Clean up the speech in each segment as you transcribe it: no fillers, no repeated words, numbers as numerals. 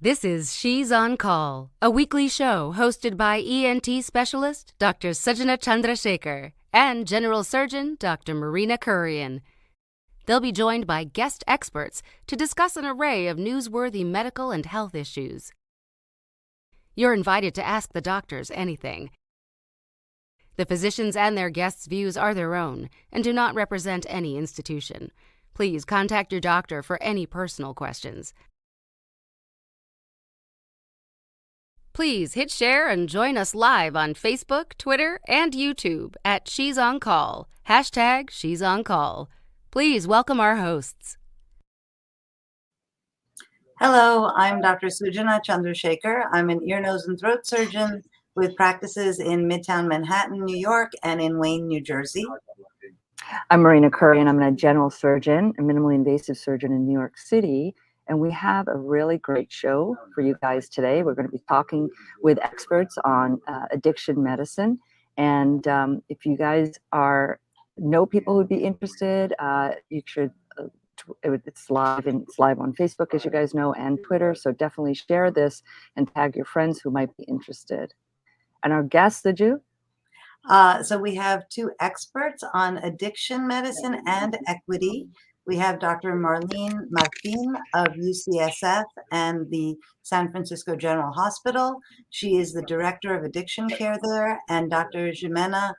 This is She's on Call, a weekly show hosted by ENT specialist Dr. Sujana Chandrasekhar and General Surgeon Dr. Marina Kurian. They'll be joined by guest experts to discuss an array of newsworthy medical and health issues. You're invited to ask the doctors anything. The physicians and their guests' views are their own and do not represent any institution. Please contact your doctor for any personal questions. Please hit share and join us live on Facebook, Twitter, and YouTube at She's on Call, hashtag She's on Call. Please welcome our hosts. Hello, I'm Dr. Sujana Chandrasekhar. I'm an ear, nose, and throat surgeon with practices in Midtown Manhattan, New York, and in Wayne, New Jersey. I'm Marina Kurian. I'm a general surgeon, a minimally invasive surgeon in New York City. And we have a really great show for you guys today. We're going to be talking with experts on addiction medicine. And if you guys know people who'd be interested, you should. It's live on Facebook, as you guys know, and Twitter. So definitely share this and tag your friends who might be interested. And our guest, So we have two experts on addiction medicine and equity. We have Dr. Marlene Martin of UCSF and the San Francisco General Hospital. She is the director of addiction care there, and Dr. Ximena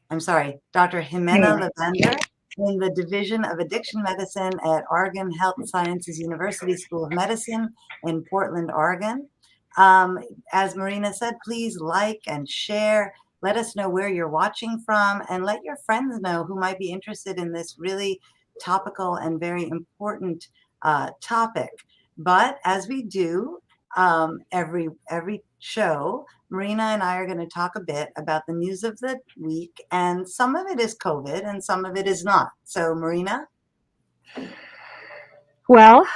Levander in the Division of Addiction Medicine at Oregon Health Sciences University School of Medicine in Portland, Oregon. As Marina said, please like and share. Let us know where you're watching from, and let your friends know who might be interested in this really topical and very important topic. But as we do every show, Marina and I are going to talk a bit about the news of the week, and some of it is COVID and some of it is not. So Marina? Well,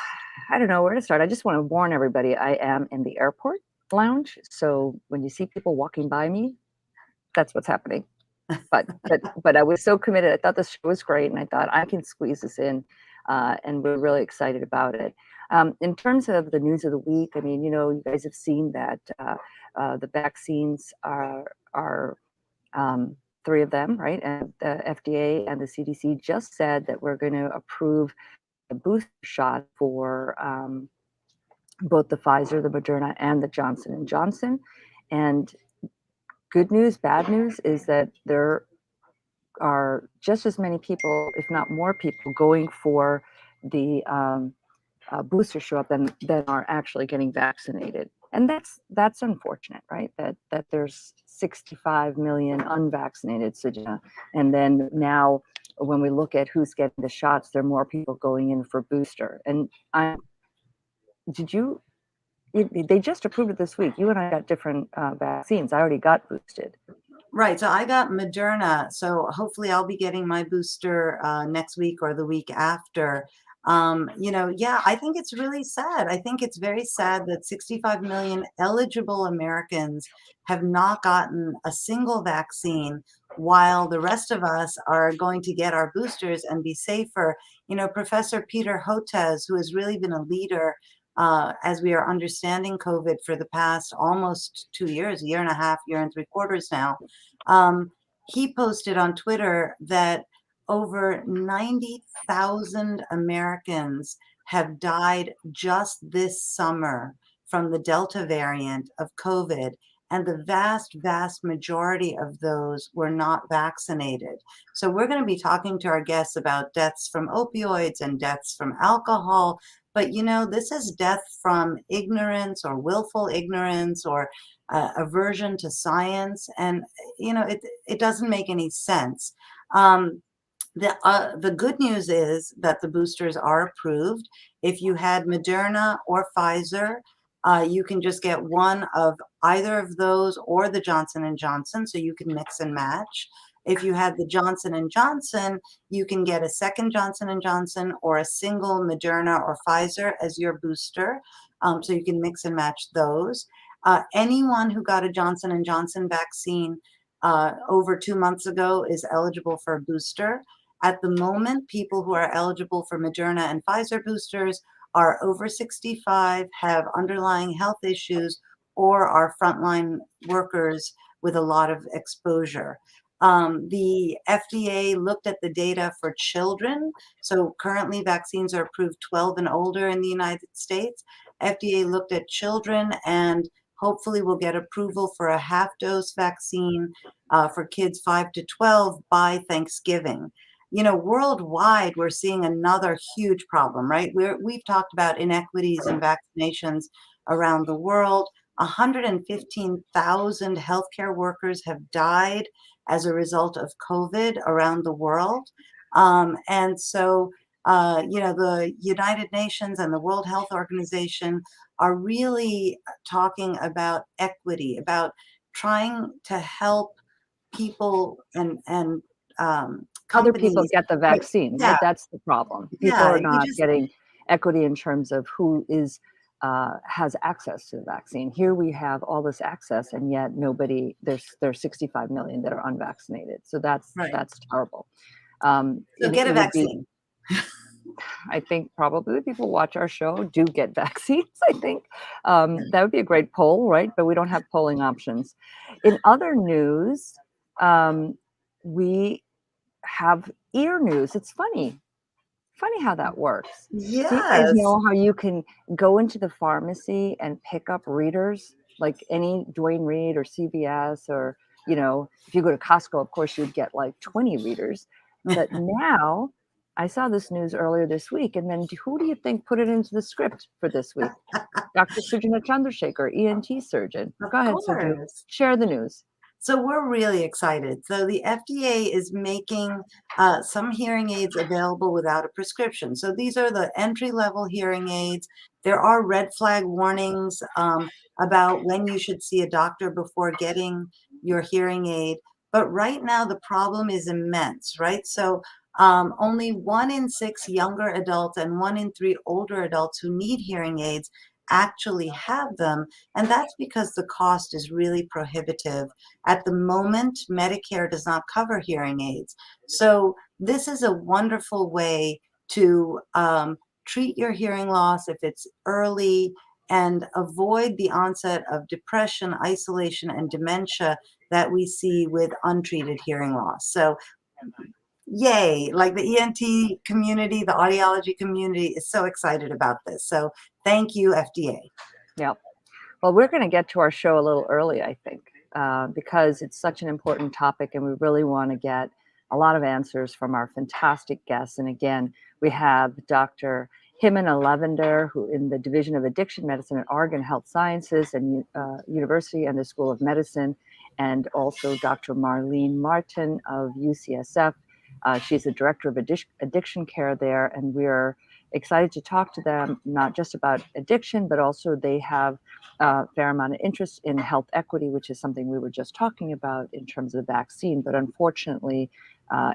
I don't know where to start. I just want to warn everybody, I am in the airport lounge. So when you see people walking by me, that's what's happening. But I was so committed. I thought this show was great, and I thought I can squeeze this in, and we're really excited about it. In terms of the news of the week, I mean, you guys have seen that the vaccines are 3 of them, right? And the FDA and the CDC just said that we're going to approve a booster shot for both the Pfizer, the Moderna, and the Johnson & Johnson. And good news, bad news is that there are just as many people, if not more people, going for the booster shot than are actually getting vaccinated. And that's unfortunate, right? That there's 65 million unvaccinated, Sujana. And then now when we look at who's getting the shots, there are more people going in for booster. And they just approved it this week. You and I got different vaccines. I already got boosted. Right. So I got Moderna. So hopefully I'll be getting my booster next week or the week after. I think it's really sad. I think it's very sad that 65 million eligible Americans have not gotten a single vaccine, while the rest of us are going to get our boosters and be safer. Professor Peter Hotez, who has really been a leader as we are understanding COVID for the past almost 2 years, a year and a half, year and 3/4 now, he posted on Twitter that over 90,000 Americans have died just this summer from the Delta variant of COVID, and the vast, vast majority of those were not vaccinated. So we're going to be talking to our guests about deaths from opioids and deaths from alcohol, but this is death from ignorance or willful ignorance or aversion to science, and it doesn't make any sense. The good news is that the boosters are approved. If you had Moderna or Pfizer, you can just get one of either of those or the Johnson & Johnson, so you can mix and match. If you had the Johnson & Johnson, you can get a second Johnson & Johnson or a single Moderna or Pfizer as your booster, so you can mix and match those. Anyone who got a Johnson & Johnson vaccine over 2 months ago is eligible for a booster. At the moment, people who are eligible for Moderna and Pfizer boosters are over 65, have underlying health issues, or are frontline workers with a lot of exposure. The FDA looked at the data for children. So currently vaccines are approved 12 and older in the United States. FDA looked at children and hopefully we'll get approval for a half-dose vaccine for kids 5 to 12 by Thanksgiving. You know, worldwide, we're seeing another huge problem, right? We've talked about inequities in vaccinations around the world. 115,000 healthcare workers have died as a result of COVID around the world. And so, you know, the United Nations and the World Health Organization are really talking about equity, about trying to help people and Other people companies. get the vaccine, Yeah, right? That's the problem. People yeah, are you not just, getting equity in terms of who is has access to the vaccine. Here we have all this access, and yet nobody. There's 65 million that are unvaccinated. So that's right. terrible. So get a vaccine. I think probably the people who watch our show do get vaccines. I think that would be a great poll, right? But we don't have polling options. In other news, we have ear news. It's funny how that works. Do you guys Yes. know how you can go into the pharmacy and pick up readers, like any Duane Reade or CVS, or, you know, if you go to Costco, of course, you'd get like 20 readers. But now, I saw this news earlier this week, and then who do you think put it into the script for this week? Dr. Sujana Chandrasekhar, ENT surgeon. Go ahead, Suju. Share the news. So we're really excited. So the FDA is making some hearing aids available without a prescription. So these are the entry-level hearing aids. There are red flag warnings about when you should see a doctor before getting your hearing aid. But right now the problem is immense, right? So only 1 in 6 younger adults and 1 in 3 older adults who need hearing aids actually have them. And that's because the cost is really prohibitive. At the moment, Medicare does not cover hearing aids. So this is a wonderful way to treat your hearing loss if it's early and avoid the onset of depression, isolation, and dementia that we see with untreated hearing loss. So yay, like the ENT community, the audiology community is so excited about this. So thank you, FDA. Yep. Well, we're going to get to our show a little early, I think, because it's such an important topic and we really want to get a lot of answers from our fantastic guests. And again, we have Dr. Ximena Levander, who in the Division of Addiction Medicine at Oregon Health Sciences and University and the School of Medicine, and also Dr. Marlene Martin of UCSF. She's the director of addiction care there, and we're excited to talk to them, not just about addiction, but also they have a fair amount of interest in health equity, which is something we were just talking about in terms of the vaccine. But unfortunately,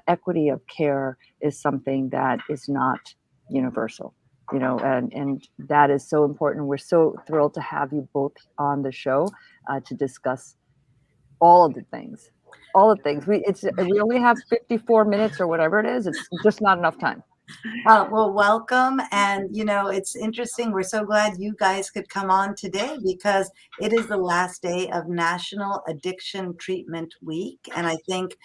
equity of care is something that is not universal, you know, and that is so important. We're so thrilled to have you both on the show to discuss all of the things. We only have 54 minutes or whatever it is. It's just not enough time. Well, welcome. And, you know, it's interesting. We're so glad you guys could come on today because it is the last day of National Addiction Treatment Week. And I think,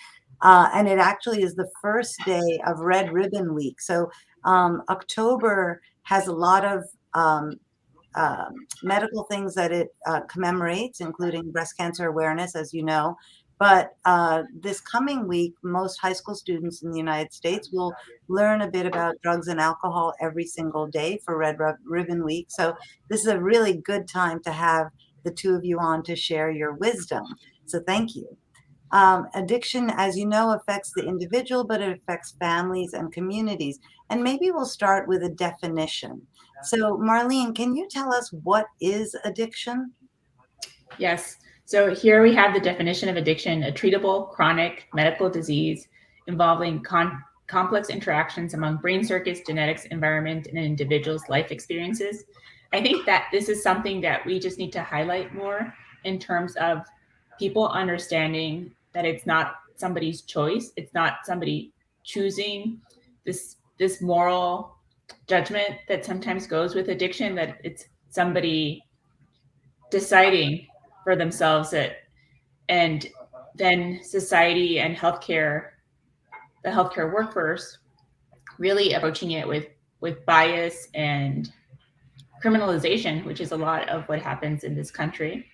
and it actually is the first day of Red Ribbon Week. So October has a lot of medical things that it commemorates, including breast cancer awareness, as you know. But this coming week, most high school students in the United States will learn a bit about drugs and alcohol every single day for Red Ribbon Week. So this is a really good time to have the two of you on to share your wisdom. So thank you. Addiction, as you know, affects the individual, but it affects families and communities. And maybe we'll start with a definition. So Marlene, can you tell us what is addiction? Yes. So here we have the definition of addiction: a treatable chronic medical disease involving complex interactions among brain circuits, genetics, environment, and an individual's life experiences. I think that this is something that we just need to highlight more in terms of people understanding that it's not somebody's choice. It's not somebody choosing this moral judgment that sometimes goes with addiction, that it's somebody deciding for themselves that, and then society and healthcare, the healthcare workforce, really approaching it with bias and criminalization, which is a lot of what happens in this country.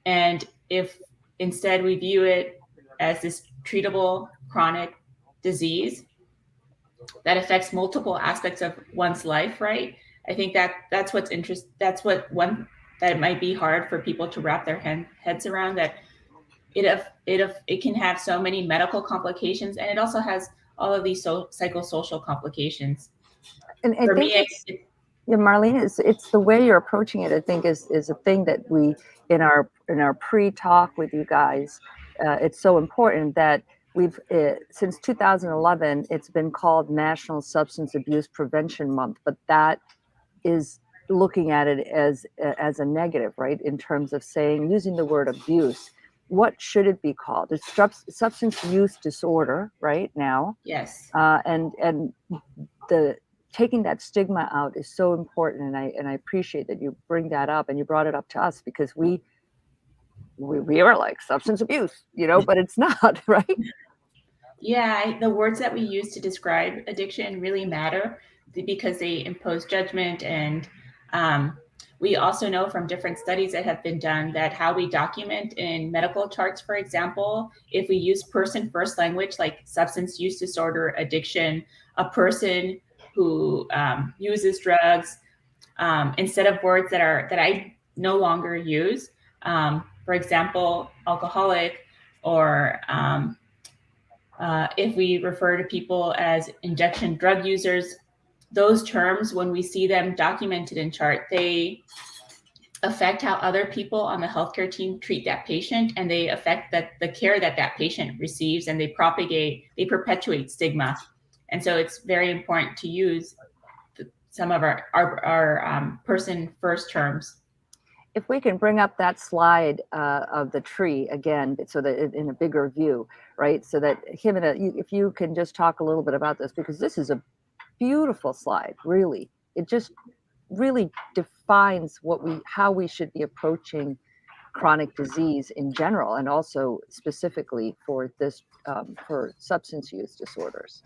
And if instead we view it as this treatable chronic disease that affects multiple aspects of one's life, right? I think that's what's that it might be hard for people to wrap their heads around, that it can have so many medical complications, and it also has all of these psychosocial complications. And I For think me, yeah, Marlene, it's the way you're approaching it. I think is a thing that we in our pre-talk with you guys. It's so important that we've since 2011 it's been called National Substance Abuse Prevention Month, but that is looking at it as a negative, right? In terms of saying, using the word abuse. What should it be called? It's substance use disorder right now. yes. And the taking that stigma out is so important, and I appreciate that you bring that up, and you brought it up to us, because we are like substance abuse, but it's not, right? Yeah, the words that we use to describe addiction really matter, because they impose judgment. And we also know from different studies that have been done that how we document in medical charts, for example, if we use person first language like substance use disorder, addiction, a person who uses drugs, instead of words that I no longer use, for example, alcoholic, or if we refer to people as injection drug users, those terms, when we see them documented in chart, they affect how other people on the healthcare team treat that patient, and they affect the care that patient receives, and they perpetuate stigma. And so it's very important to use some of our person first terms. If we can bring up that slide of the tree again, so that in a bigger view, right? So that Ximena, if you can just talk a little bit about this, because this is a beautiful slide, really. It just really defines how we should be approaching chronic disease in general, and also specifically for this for substance use disorders.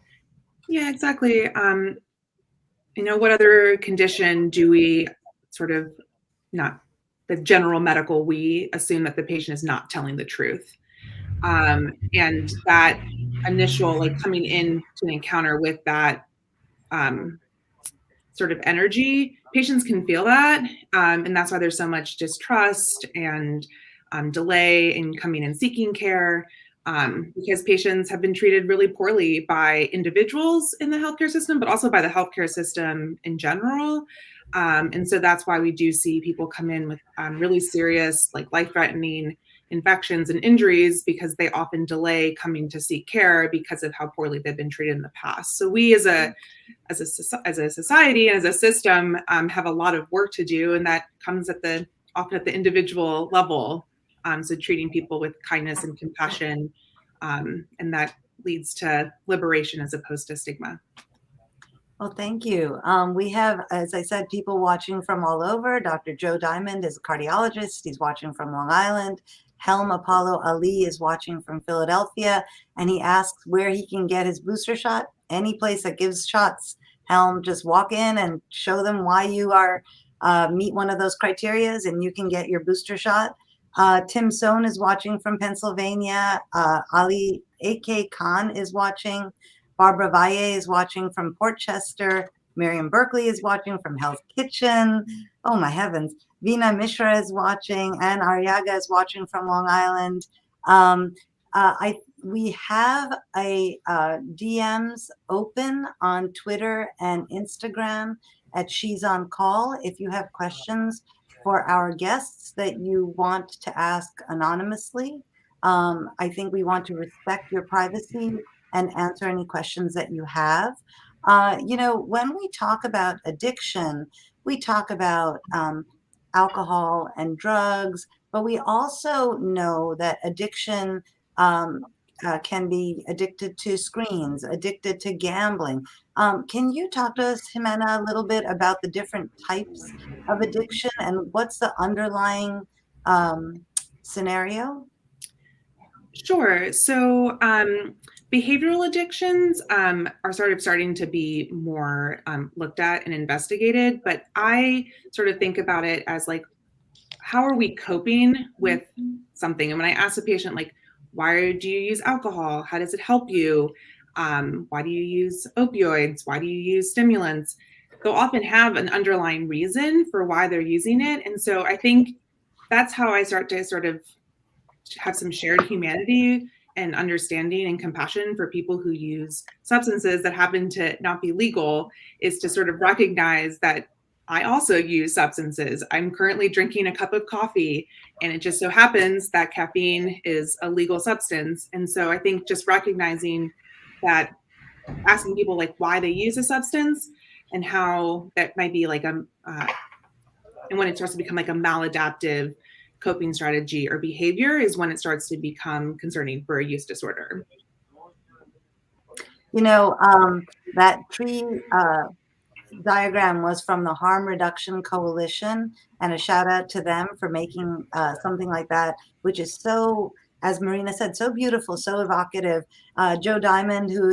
Yeah, exactly. What other condition do we sort of, not the general medical, we assume that the patient is not telling the truth. And that initial, coming into an encounter with that sort of energy, patients can feel that. And that's why there's so much distrust and delay in coming and seeking care, because patients have been treated really poorly by individuals in the healthcare system, but also by the healthcare system in general. And so that's why we do see people come in with really serious, life-threatening infections and injuries, because they often delay coming to seek care because of how poorly they've been treated in the past. So we as a society and as a system have a lot of work to do, and that comes often at the individual level. So treating people with kindness and compassion, and that leads to liberation as opposed to stigma. Well, thank you. We have, as I said, people watching from all over. Dr. Joe Diamond is a cardiologist. He's watching from Long Island. Helm Apollo Ali is watching from Philadelphia, and he asks where he can get his booster shot. Any place that gives shots. Helm, just walk in and show them why you are meet one of those criterias, and you can get your booster shot. Tim Sohn is watching from Pennsylvania. Ali A.K. Khan is watching. Barbara Valle is watching from Port Chester. Miriam Berkeley is watching from Hell's Kitchen. Oh my heavens. Veena Mishra is watching, and Aryaga is watching from Long Island. We have a DMs open on Twitter and Instagram at She's on Call. If you have questions for our guests that you want to ask anonymously, I think we want to respect your privacy and answer any questions that you have. When we talk about addiction, we talk about alcohol and drugs, but we also know that addiction can be addicted to screens, addicted to gambling. Can you talk to us, Ximena, a little bit about the different types of addiction and what's the underlying scenario? Sure. So behavioral addictions are sort of starting to be more looked at and investigated, but I sort of think about it as like, how are we coping with something? And when I ask a patient, like, why do you use alcohol? How does it help you? Why do you use opioids? Why do you use stimulants? They'll often have an underlying reason for why they're using it. And so I think that's how I start to sort of have some shared humanity and understanding and compassion for people who use substances that happen to not be legal, is to sort of recognize that I also use substances. I'm currently drinking a cup of coffee, and it just so happens that caffeine is a legal substance. And so I think just recognizing that, asking people like why they use a substance and how that might be like and when it starts to become like a maladaptive coping strategy or behavior is when it starts to become concerning for a use disorder. You know, that tree diagram was from the Harm Reduction Coalition, and a shout out to them for making something like that, which is so, as Marina said, so beautiful, so evocative. Joe Diamond, who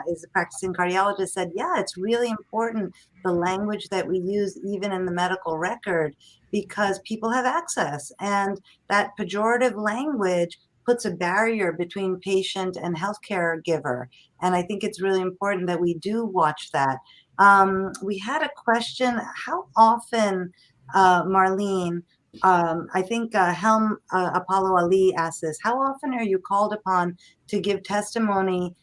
is a practicing cardiologist, said, yeah, it's really important, the language that we use even in the medical record, because people have access, and that pejorative language puts a barrier between patient and healthcare giver. And I think it's really important that we do watch that. We had a question, how often, Marlene, I think Helm Apollo Ali asked this, how often are you called upon to give testimony?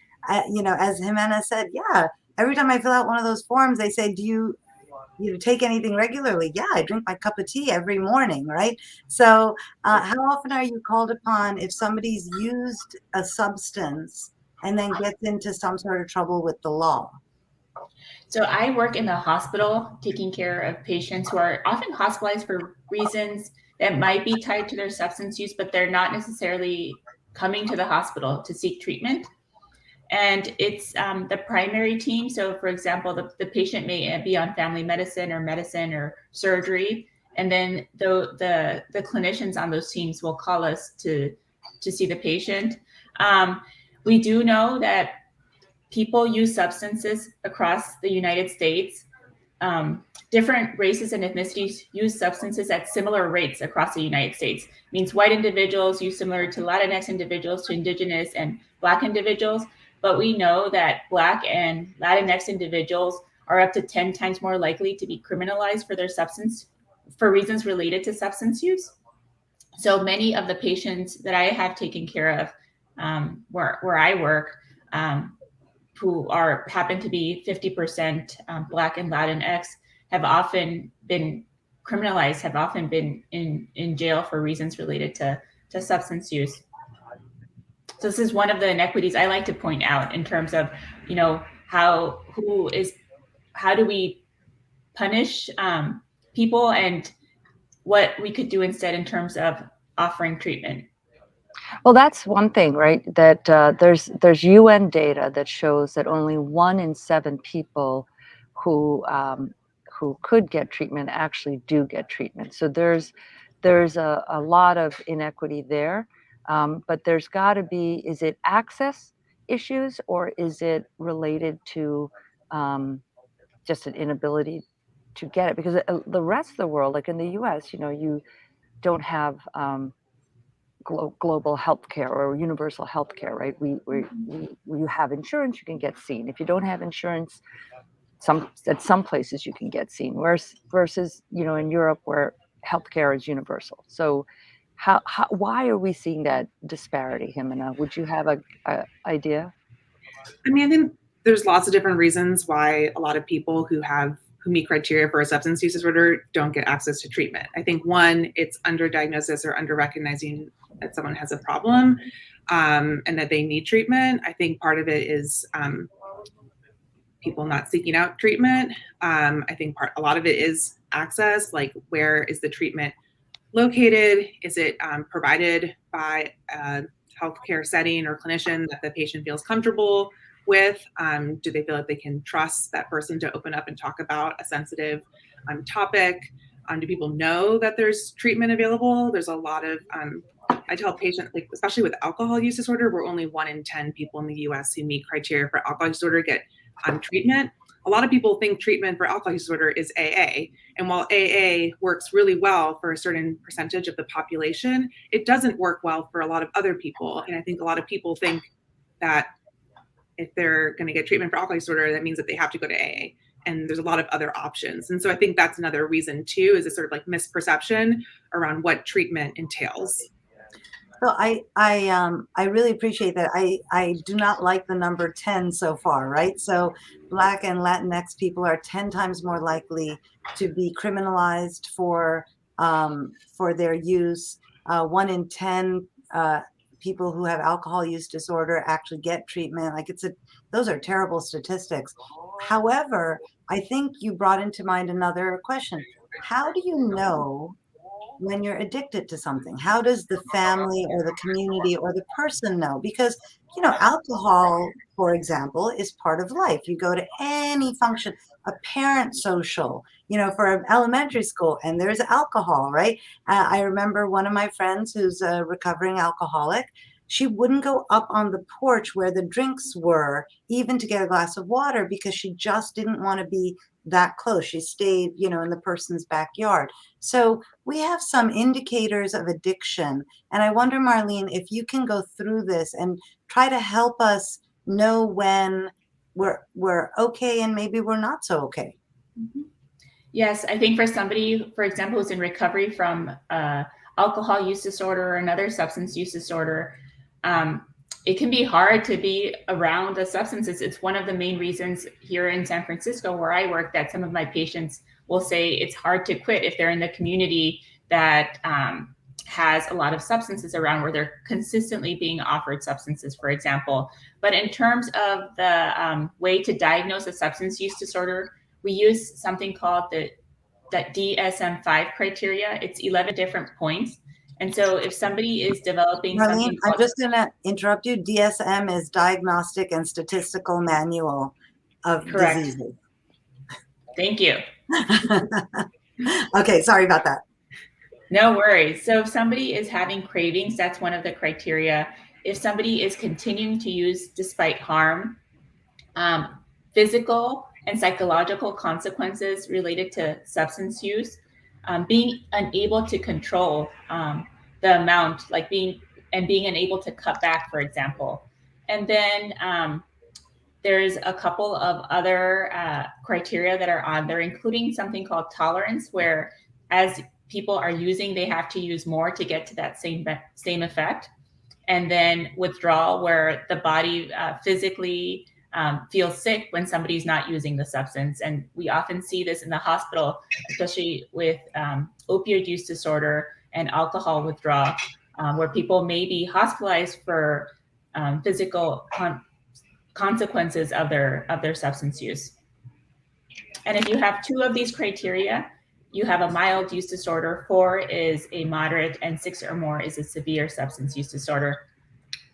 You know, as Ximena said, yeah, every time I fill out one of those forms, they say, do you take anything regularly? Yeah, I drink my cup of tea every morning, right? So how often are you called upon if somebody's used a substance and then gets into some sort of trouble with the law? So I work in the hospital taking care of patients who are often hospitalized for reasons that might be tied to their substance use, but they're not necessarily coming to the hospital to seek treatment. And it's the primary team. So for example, the patient may be on family medicine or surgery. And then the clinicians on those teams will call us to see the patient. We do know that people use substances across the United States. Different races and ethnicities use substances at similar rates across the United States. It means white individuals use similar to Latinx individuals, to Indigenous and Black individuals. But we know that Black and Latinx individuals are up to 10 times more likely to be criminalized for their substance, for reasons related to substance use. So many of the patients that I have taken care of where I work, who happen to be 50% Black and Latinx, have often been criminalized, have often been in jail for reasons related to substance use. So this is one of the inequities I like to point out in terms of, you know, how do we punish people and what we could do instead in terms of offering treatment. Well, that's one thing, right? That there's UN data that shows that only 1 in 7 people who could get treatment actually do get treatment. So there's a lot of inequity there, but there's got to be, is it access issues or is it related to just an inability to get it? Because the rest of the world, like in the US, you know, you don't have global healthcare or universal healthcare, right? You have insurance, you can get seen. If you don't have insurance, at some places you can get seen. Versus you know, in Europe where healthcare is universal. So why are we seeing that disparity, Ximena? Would you have a idea? I mean, I think there's lots of different reasons why a lot of people who meet criteria for a substance use disorder don't get access to treatment. I think one, it's underdiagnosis or under-recognizing that someone has a problem and that they need treatment. I think part of it is people not seeking out treatment. I think a lot of it is access, like where is the treatment located? Is it provided by a healthcare setting or clinician that the patient feels comfortable with? Do they feel like they can trust that person to open up and talk about a sensitive topic? Do people know that there's treatment available? There's a lot of, I tell patients, like, especially with alcohol use disorder, we're only 1 in 10 people in the US who meet criteria for alcohol use disorder get treatment. A lot of people think treatment for alcohol use disorder is AA. And while AA works really well for a certain percentage of the population, it doesn't work well for a lot of other people. And I think a lot of people think that if they're going to get treatment for alcohol use disorder, that means that they have to go to AA. And there's a lot of other options. And so I think that's another reason too, is a sort of like misperception around what treatment entails. So I really appreciate that. I do not like the number 10 so far, right? So Black and Latinx people are 10 times more likely to be criminalized for their use. 1 in 10 people who have alcohol use disorder actually get treatment. Like those are terrible statistics. However, I think you brought into mind another question. How do you know when you're addicted to something? How does the family or the community or the person know? Because, alcohol, for example, is part of life. You go to any function, a parent social, for elementary school, and there's alcohol, right? I remember one of my friends who's a recovering alcoholic. She wouldn't go up on the porch where the drinks were, even to get a glass of water, because she just didn't want to be that close. She stayed, in the person's backyard. So we have some indicators of addiction. And I wonder, Marlene, if you can go through this and try to help us know when we're okay and maybe we're not so okay. Mm-hmm. Yes, I think for somebody, for example, who's in recovery from alcohol use disorder or another substance use disorder, it can be hard to be around the substances. It's one of the main reasons here in San Francisco, where I work, that some of my patients will say it's hard to quit if they're in the community that has a lot of substances around, where they're consistently being offered substances, for example. But in terms of the way to diagnose a substance use disorder, we use something called the DSM-5 criteria. It's 11 different points. And so if somebody is developing Marlene, something I'm just going to interrupt you. DSM is Diagnostic and Statistical Manual of Correct. Diseases. Thank you. Okay, sorry about that. No worries. So if somebody is having cravings, that's one of the criteria. If somebody is continuing to use despite harm, physical and psychological consequences related to substance use, being unable to control the amount, like being unable to cut back, for example. And then there's a couple of other criteria that are on there, including something called tolerance, where as people are using, they have to use more to get to that same effect. And then withdrawal, where the body physically feels sick when somebody's not using the substance. And we often see this in the hospital, especially with opioid use disorder and alcohol withdrawal, where people may be hospitalized for physical consequences of their substance use. And if you have 2 of these criteria, you have a mild use disorder, 4 is a moderate, and 6 or more is a severe substance use disorder.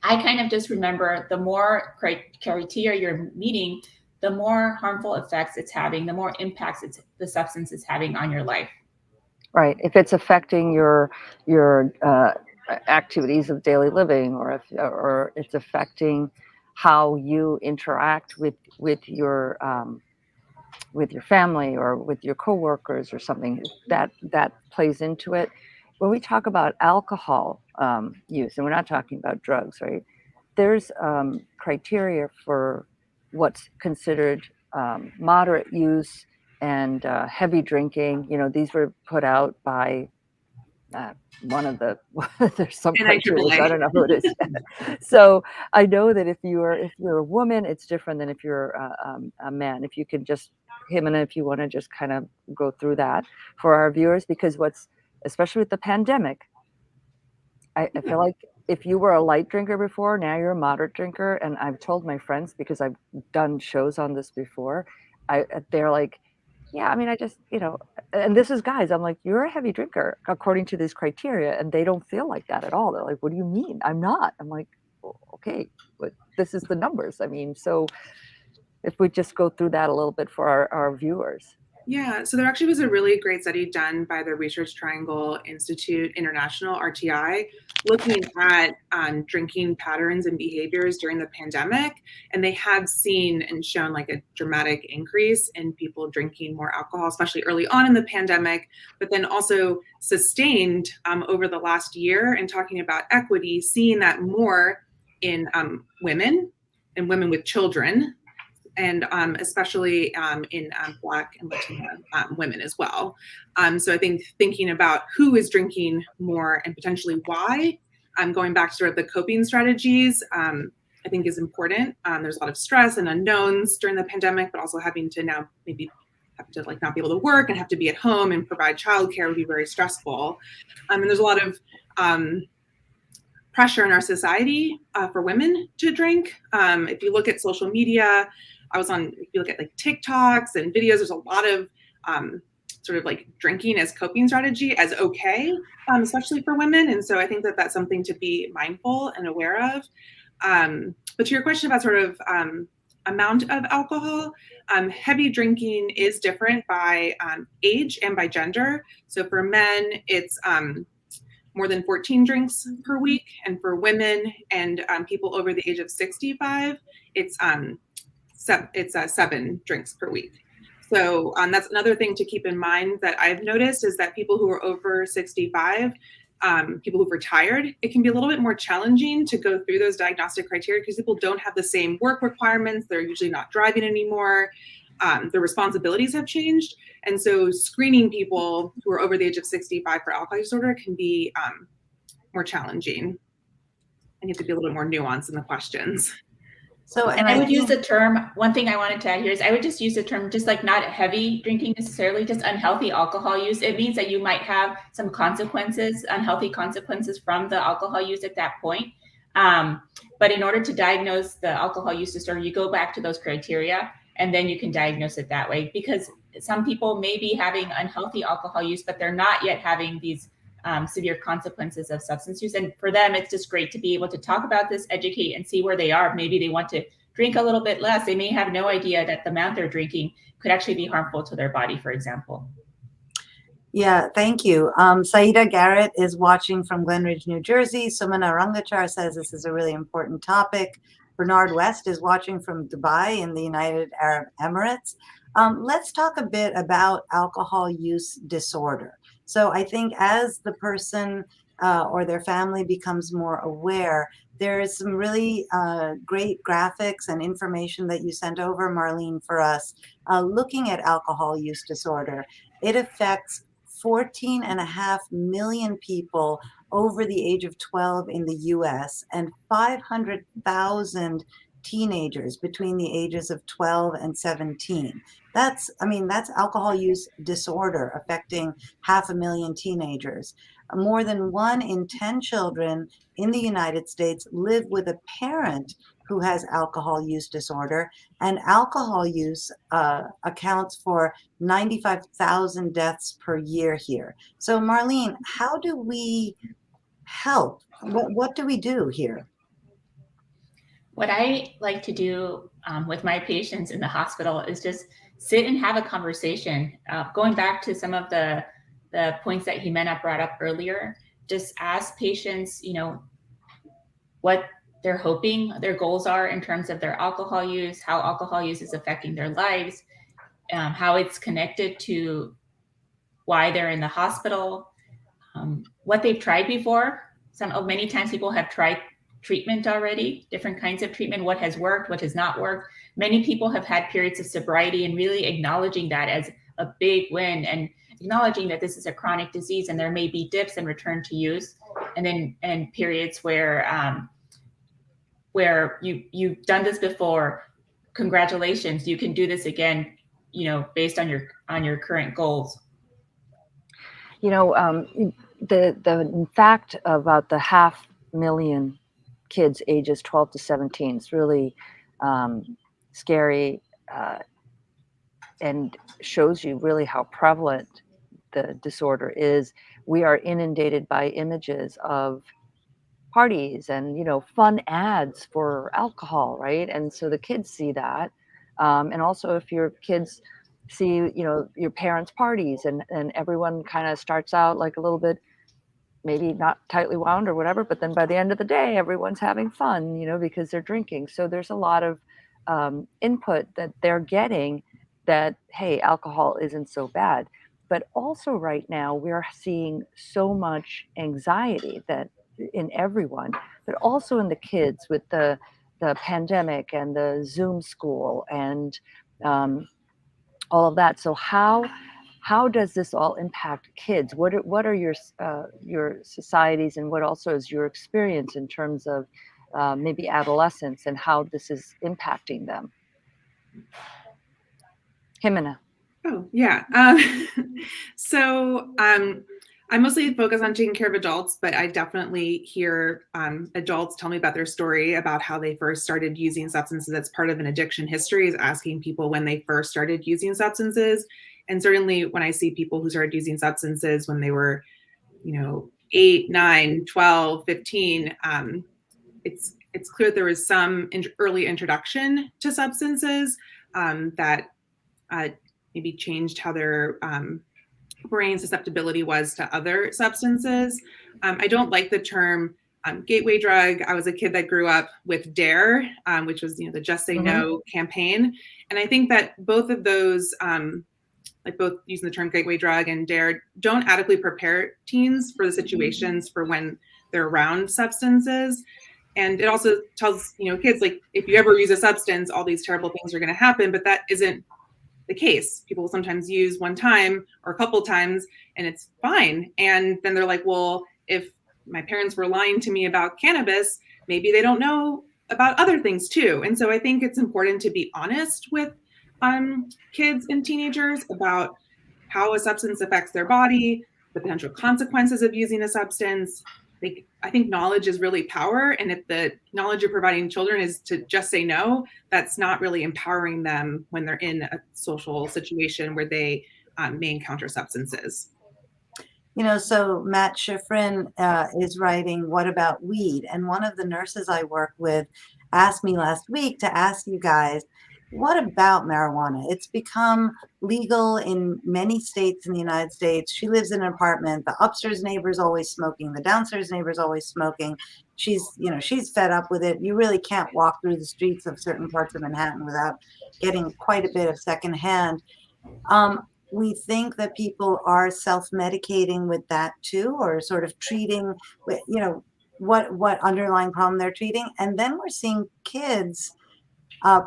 I kind of just remember, the more criteria you're meeting, the more harmful effects it's having, the more impacts the substance is having on your life. Right. If it's affecting your activities of daily living, or it's affecting how you interact with your family or with your coworkers or something, that plays into it. When we talk about alcohol use, and we're not talking about drugs, right? There's criteria for what's considered moderate use and heavy drinking. These were put out by one of the there's some criteria, I don't know who it is. So I know that if you're a woman, it's different than if you're a man. If you could just, Ximena, if you want to just kind of go through that for our viewers, because especially with the pandemic, I feel like if you were a light drinker before, now you're a moderate drinker. And I've told my friends, because I've done shows on this before, they're like, Yeah, I mean, I just, and this is guys, I'm like, you're a heavy drinker according to this criteria, and they don't feel like that at all. They're like, what do you mean? I'm not. I'm like, well, okay, but this is the numbers. I mean, so if we just go through that a little bit for our viewers. Yeah, so there actually was a really great study done by the Research Triangle Institute International, RTI, looking at drinking patterns and behaviors during the pandemic. And they had seen and shown like a dramatic increase in people drinking more alcohol, especially early on in the pandemic, but then also sustained over the last year. And talking about equity, seeing that more in women and women with children, and especially in Black and Latino women as well. So I think thinking about who is drinking more and potentially why, going back to sort of the coping strategies, I think is important. There's a lot of stress and unknowns during the pandemic, but also having to now maybe have to like not be able to work and have to be at home and provide childcare would be very stressful. And there's a lot of pressure in our society for women to drink. If you look at social media, if you look at like TikToks and videos, there's a lot of sort of like drinking as coping strategy as okay, especially for women. And so I think that that's something to be mindful and aware of. But to your question about sort of amount of alcohol, heavy drinking is different by age and by gender. So for men, it's more than 14 drinks per week. And for women and people over the age of 65, it's 7 drinks per week. So that's another thing to keep in mind that I've noticed is that people who are over 65, people who've retired, it can be a little bit more challenging to go through those diagnostic criteria because people don't have the same work requirements. They're usually not driving anymore. Their responsibilities have changed. And so screening people who are over the age of 65 for alcohol disorder can be more challenging. And you have to be a little bit more nuanced in the questions. So, and I would use the term, one thing I wanted to add here is I would just use the term just like not heavy drinking necessarily, just unhealthy alcohol use. It means that you might have some consequences, unhealthy consequences from the alcohol use at that point. But in order to diagnose the alcohol use disorder, you go back to those criteria and then you can diagnose it that way, because some people may be having unhealthy alcohol use, but they're not yet having these severe consequences of substance use. And for them, it's just great to be able to talk about this, educate, and see where they are. Maybe they want to drink a little bit less. They may have no idea that the amount they're drinking could actually be harmful to their body, for example. Yeah, thank you. Saida Garrett is watching from Glenridge, New Jersey. Sumana Rangachar says this is a really important topic. Bernard West is watching from Dubai in the United Arab Emirates. Let's talk a bit about alcohol use disorder. So I think as the person or their family becomes more aware, there is some really great graphics and information that you sent over, Marlene, for us, looking at alcohol use disorder. It affects 14.5 million people over the age of 12 in the US and 500,000 teenagers between the ages of 12 and 17. That's alcohol use disorder affecting 500,000 teenagers. More than 1 in 10 children in the United States live with a parent who has alcohol use disorder, and alcohol use accounts for 95,000 deaths per year here. So Marlene, how do we help? What do we do here? What I like to do with my patients in the hospital is just sit and have a conversation. Going back to some of the points that Ximena brought up earlier, just ask patients, what they're hoping their goals are in terms of their alcohol use, how alcohol use is affecting their lives, how it's connected to why they're in the hospital, what they've tried before. Many times people have tried treatment already, different kinds of treatment, what has worked, what has not worked. Many people have had periods of sobriety, and really acknowledging that as a big win and acknowledging that this is a chronic disease and there may be dips and return to use, and periods where you've done this before. Congratulations, you can do this again, based on your current goals. The fact about the 500,000 kids ages 12 to 17 is really scary. and shows you really how prevalent the disorder is. We are inundated by images of parties and, you know, fun ads for alcohol, right? And so the kids see that. And also if your kids see, you know, your parents' parties and everyone kind of starts out like a little bit, maybe not tightly wound or whatever, but then by the end of the day, everyone's having fun, you know, because they're drinking. So there's a lot of input that they're getting that, hey, alcohol isn't so bad. But also right now, we're seeing so much anxiety that in everyone, but also in the kids with the pandemic and the Zoom school and all of that. So how does this all impact kids? What are your societies, and what also is your experience in terms of maybe adolescence and how this is impacting them? Ximena. Oh, yeah. So I mostly focus on taking care of adults, but I definitely hear adults tell me about their story about how they first started using substances. That's part of an addiction history, is asking people when they first started using substances. And certainly when I see people who started using substances when they were, you know, 8, 9, 12, 15, it's clear there was some early introduction to substances that maybe changed how their brain susceptibility was to other substances. I don't like the term gateway drug. I was a kid that grew up with DARE, which was, you know, the Just Say No campaign. And I think that both of those, like both using the term gateway drug and DARE, don't adequately prepare teens for the situations for when they're around substances. And it also tells, you know, kids, like, if you ever use a substance, all these terrible things are going to happen, but that isn't the case. People will sometimes use one time or a couple times and it's fine. And then they're like, well, if my parents were lying to me about cannabis, maybe they don't know about other things too. And so I think it's important to be honest with kids and teenagers about how a substance affects their body, the potential consequences of using a substance. I think knowledge is really power. And if the knowledge you're providing children is to just say no, that's not really empowering them when they're in a social situation where they may encounter substances. You know, so Matt Schifrin is writing, What About Weed? And one of the nurses I work with asked me last week to ask you guys, what about marijuana? It's become legal in many states in the United States. She lives in an apartment. The upstairs neighbor is always smoking. The downstairs neighbor is always smoking. She's fed up with it. You really can't walk through the streets of certain parts of Manhattan without getting quite a bit of secondhand. We think that people are self-medicating with that too, or sort of treating, you know, what underlying problem they're treating. And then we're seeing kids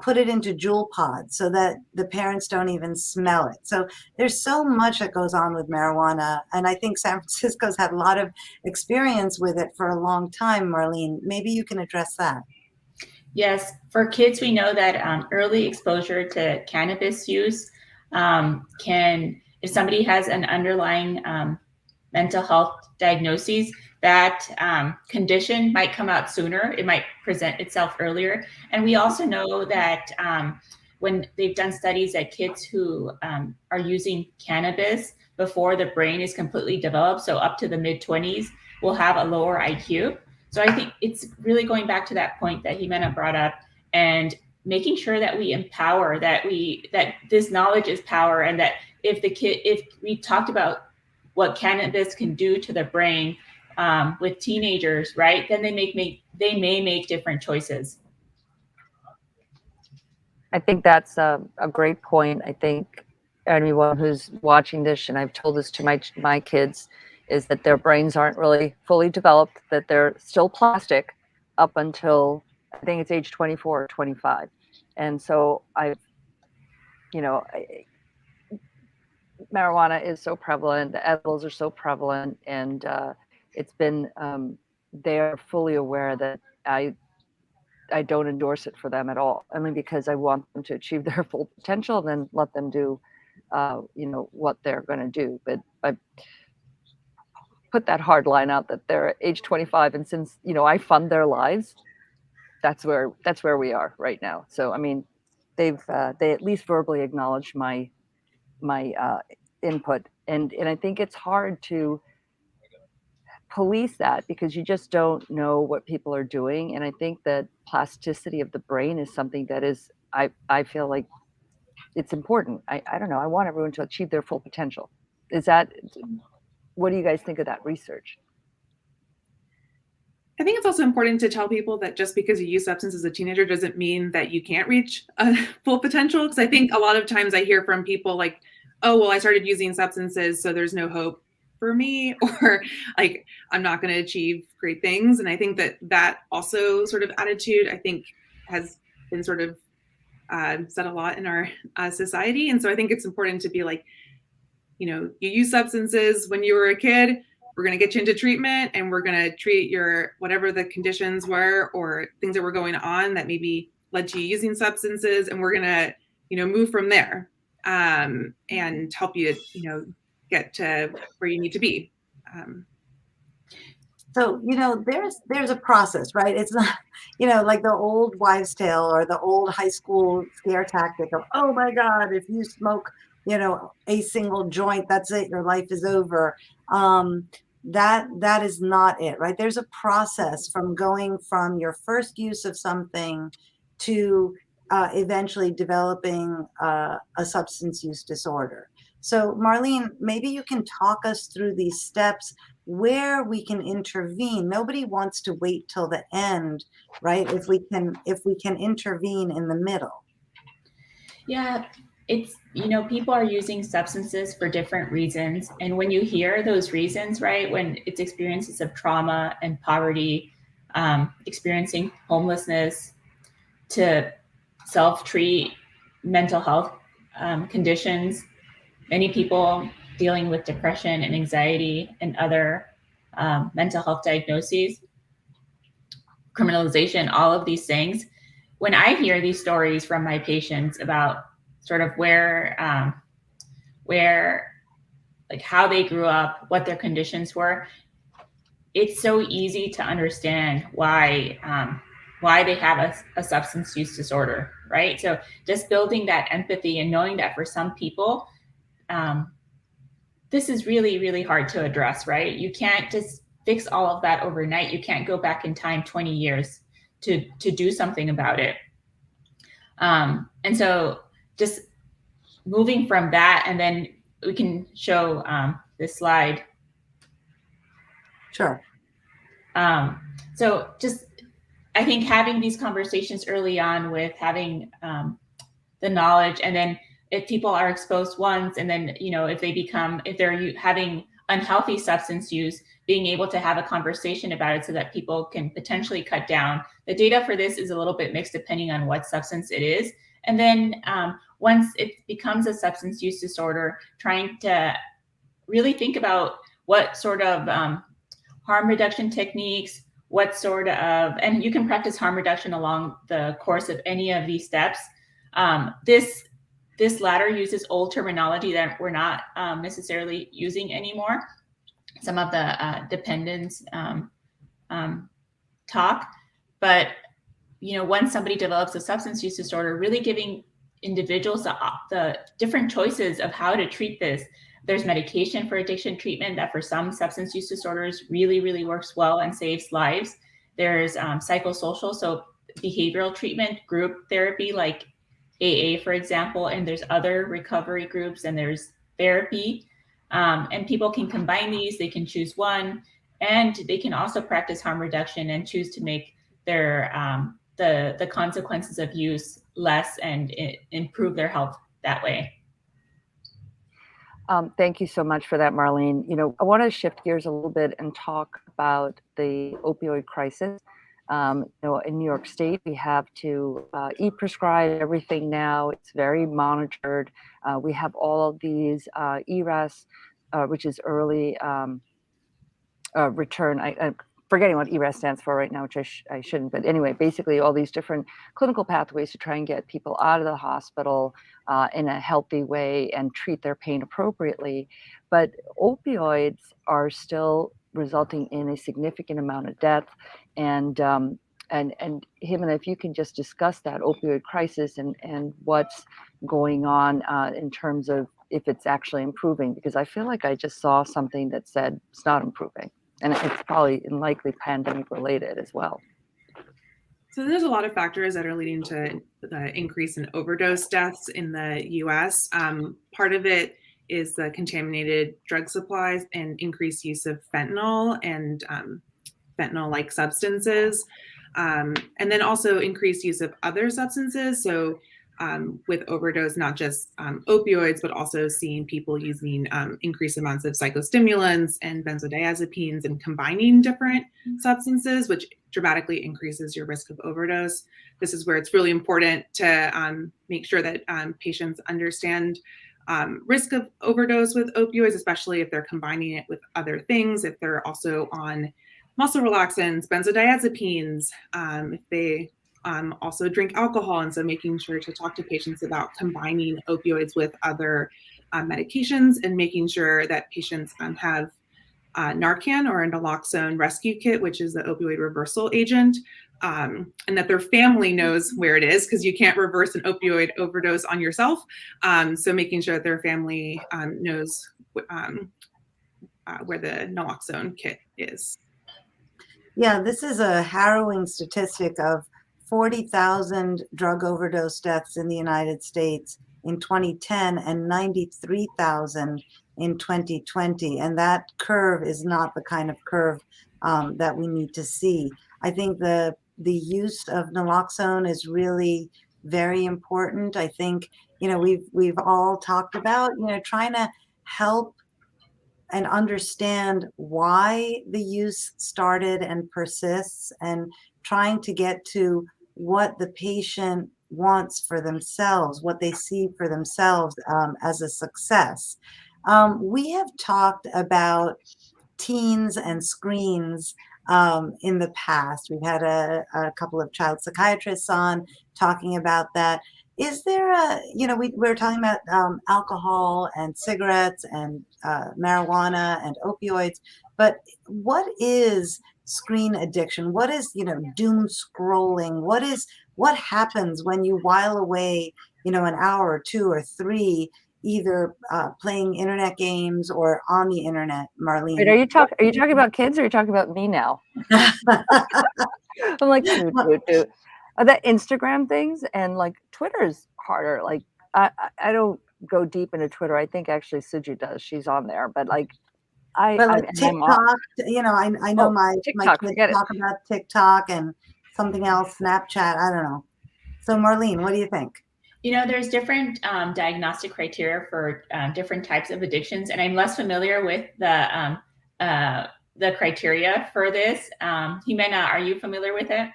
put it into jewel pods so that the parents don't even smell it. So there's so much that goes on with marijuana. And I think San Francisco's had a lot of experience with it for a long time. Marlene, maybe you can address that. Yes, for kids, we know that early exposure to cannabis use can, if somebody has an underlying mental health diagnoses, that condition might come out sooner. It might present itself earlier. And we also know that when they've done studies that kids who are using cannabis before the brain is completely developed, so up to the mid-20s, will have a lower IQ. So I think it's really going back to that point that Ximena brought up, and making sure that we empower, that this knowledge is power, and that if we talked about what cannabis can do to the brain with teenagers, right? Then they may make different choices. I think that's a great point. I think anyone who's watching this, and I've told this to my kids, is that their brains aren't really fully developed, that they're still plastic up until, I think it's age 24 or 25. And so marijuana is so prevalent, the edibles are so prevalent, and it's been, they're fully aware that I don't endorse it for them at all, only because I want them to achieve their full potential and then let them do, what they're going to do. But I put that hard line out that they're age 25, and since, I fund their lives, that's where we are right now. So, I mean, they at least verbally acknowledged my input, and I think it's hard to police that because you just don't know what people are doing. And I think that plasticity of the brain is something that is, I feel like it's important. I don't know. I want everyone to achieve their full potential. What do you guys think of that research? I think it's also important to tell people that just because you use substance as a teenager doesn't mean that you can't reach full potential. Because I think a lot of times I hear from people like, oh, well, I started using substances, so there's no hope for me, or like, I'm not going to achieve great things. And I think that also sort of attitude, I think, has been sort of said a lot in our society. And so I think it's important to be like, you use substances when you were a kid, we're going to get you into treatment, and we're going to treat your whatever the conditions were or things that were going on that maybe led to you using substances, and we're going to move from there and help you get to where you need to be. So, there's a process, right? It's not, like the old wives' tale or the old high school scare tactic of, oh my God, if you smoke, a single joint, that's it, your life is over. That is not it, right? There's a process from going from your first use of something to eventually developing a substance use disorder. So Marlene, maybe you can talk us through these steps where we can intervene. Nobody wants to wait till the end, right? If we can intervene in the middle. Yeah, it's, people are using substances for different reasons. And when you hear those reasons, right, when it's experiences of trauma and poverty, experiencing homelessness, to self-treat mental health conditions, many people dealing with depression and anxiety and other mental health diagnoses, criminalization, all of these things. When I hear these stories from my patients about sort of where like how they grew up, what their conditions were, it's so easy to understand why they have a substance use disorder, right? So just building that empathy and knowing that for some people, this is really, really hard to address, right? You can't just fix all of that overnight. You can't go back in time 20 years to do something about it. And so just moving from that, and then we can show this slide. Sure. So just, I think having these conversations early on with having the knowledge, and then if people are exposed once, and then, if they're having unhealthy substance use, being able to have a conversation about it so that people can potentially cut down. The data for this is a little bit mixed depending on what substance it is. And then once it becomes a substance use disorder, trying to really think about what sort of harm reduction techniques, what sort of, and you can practice harm reduction along the course of any of these steps. This ladder uses old terminology that we're not necessarily using anymore. Some of the dependence talk, but once somebody develops a substance use disorder, really giving individuals the different choices of how to treat this. There's medication for addiction treatment that for some substance use disorders really, really works well and saves lives. There's psychosocial, so behavioral treatment, group therapy like AA, for example, and there's other recovery groups, and there's therapy. And people can combine these, they can choose one, and they can also practice harm reduction and choose to make their the consequences of use less and improve their health that way. Thank you so much for that, Marlene. I want to shift gears a little bit and talk about the opioid crisis. In New York State, we have to e-prescribe everything now. It's very monitored. We have all of these ERAS, which is early return. I'm forgetting what ERAS stands for right now, which I shouldn't. But anyway, basically all these different clinical pathways to try and get people out of the hospital in a healthy way and treat their pain appropriately. But opioids are still resulting in a significant amount of death. And And Ximena, if you can just discuss that opioid crisis and what's going on in terms of if it's actually improving, because I feel like I just saw something that said it's not improving, and it's probably likely pandemic related as well. So there's a lot of factors that are leading to the increase in overdose deaths in the U.S. Part of it is the contaminated drug supplies and increased use of fentanyl and fentanyl-like substances, and then also increased use of other substances. So with overdose, not just opioids, but also seeing people using increased amounts of psychostimulants and benzodiazepines and combining different substances, which dramatically increases your risk of overdose. This is where it's really important to make sure that patients understand risk of overdose with opioids, especially if they're combining it with other things, if they're also on muscle relaxants, benzodiazepines, if they also drink alcohol. And so making sure to talk to patients about combining opioids with other medications, and making sure that patients have Narcan or a naloxone rescue kit, which is the opioid reversal agent, and that their family knows where it is, because you can't reverse an opioid overdose on yourself. So making sure that their family knows where the naloxone kit is. Yeah, this is a harrowing statistic of 40,000 drug overdose deaths in the United States in 2010 and 93,000 in 2020. And that curve is not the kind of curve that we need to see. I think the use of naloxone is really very important. I think, we've all talked about, trying to help and understand why the use started and persists, and trying to get to what the patient wants for themselves, what they see for themselves as a success. We have talked about teens and screens in the past. We've had a couple of child psychiatrists on talking about that. Is there we're talking about alcohol and cigarettes and marijuana and opioids, but what is screen addiction? What is, doom scrolling? What happens when you while away, an hour or 2 or 3, either playing internet games or on the internet, Marlene? Wait, are you talking about kids, or are you talking about me now? I'm like, dude. That Instagram things, and like Twitter's harder. Like I don't go deep into Twitter. I think actually Suju does. She's on there, but like TikTok, I know my TikTok, kids talk about TikTok and something else, Snapchat. I don't know. So Marlene, what do you think? There's different diagnostic criteria for different types of addictions, and I'm less familiar with the criteria for this. Ximena, are you familiar with it?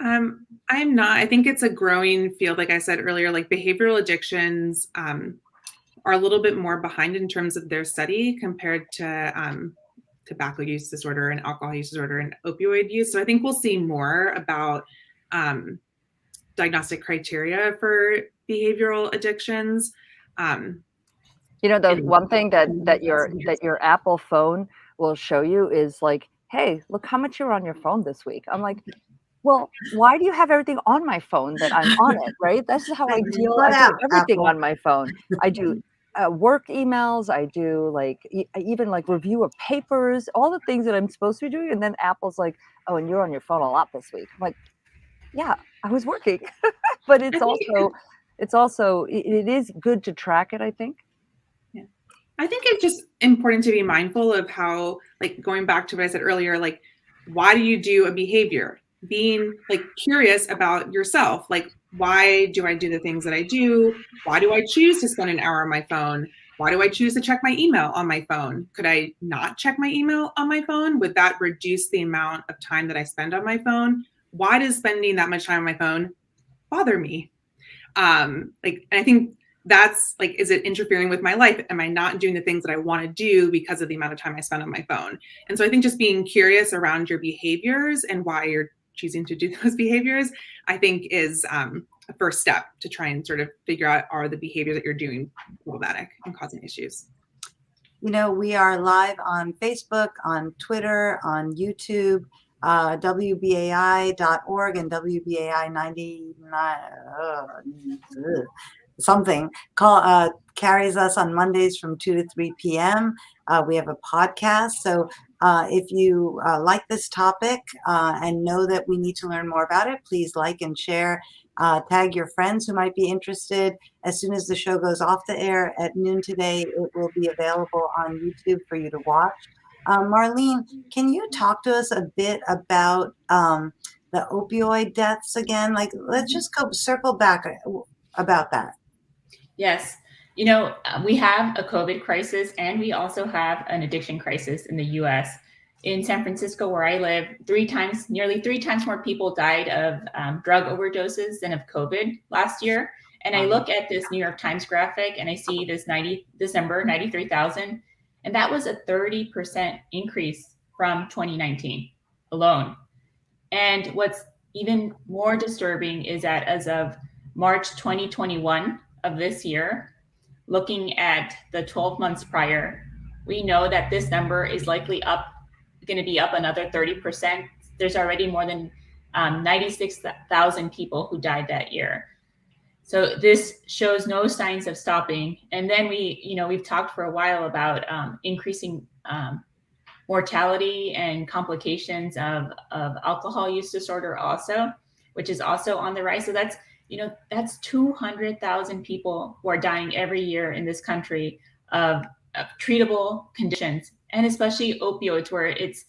I'm not. I think it's a growing field. Like I said earlier, like behavioral addictions are a little bit more behind in terms of their study compared to tobacco use disorder and alcohol use disorder and opioid use. So I think we'll see more about diagnostic criteria for behavioral addictions. The one thing that your Apple phone will show you is like, hey, look how much you're on your phone this week. I'm like, well, why do you have everything on my phone that I'm on it, right? This is how I deal. I do everything on my phone. I do work emails. I do I even review of papers, all the things that I'm supposed to be doing. And then Apple's like, oh, and you're on your phone a lot this week. I'm like, yeah, I was working. But it is good to track it, I think. Yeah. I think it's just important to be mindful of how, going back to what I said earlier, why do you do a behavior? Being curious about yourself, why do I do the things that I do? Why do I choose to spend an hour on my phone? Why do I choose to check my email on my phone? Could I not check my email on my phone? Would that reduce the amount of time that I spend on my phone? Why does spending that much time on my phone bother me? And I think that's is it interfering with my life? Am I not doing the things that I want to do because of the amount of time I spend on my phone? And so I think just being curious around your behaviors and why you're choosing to do those behaviors, I think is a first step to try and sort of figure out, are the behaviors that you're doing problematic and causing issues? We are live on Facebook, on Twitter, on YouTube. WBAI.org and WBAI 99 something carries us on Mondays from 2 to 3 p.m. We have a podcast. So if you like this topic and know that we need to learn more about it, please like and share. Tag your friends who might be interested. As soon as the show goes off the air at noon today, it will be available on YouTube for you to watch. Marlene, can you talk to us a bit about the opioid deaths again? Like, let's just circle back about that. Yes. We have a COVID crisis, and we also have an addiction crisis in the US. In San Francisco, where I live, nearly three times more people died of drug overdoses than of COVID last year. And I look at this New York Times graphic and I see this December, 93,000. And that was a 30% increase from 2019 alone. And what's even more disturbing is that as of March 2021 of this year, looking at the 12 months prior, we know that this number is likely going to be up another 30%. There's already more than 96,000 people who died that year. So this shows no signs of stopping. And then we've talked for a while about increasing mortality and complications of alcohol use disorder also, which is also on the rise. So that's 200,000 people who are dying every year in this country of treatable conditions, and especially opioids, where it's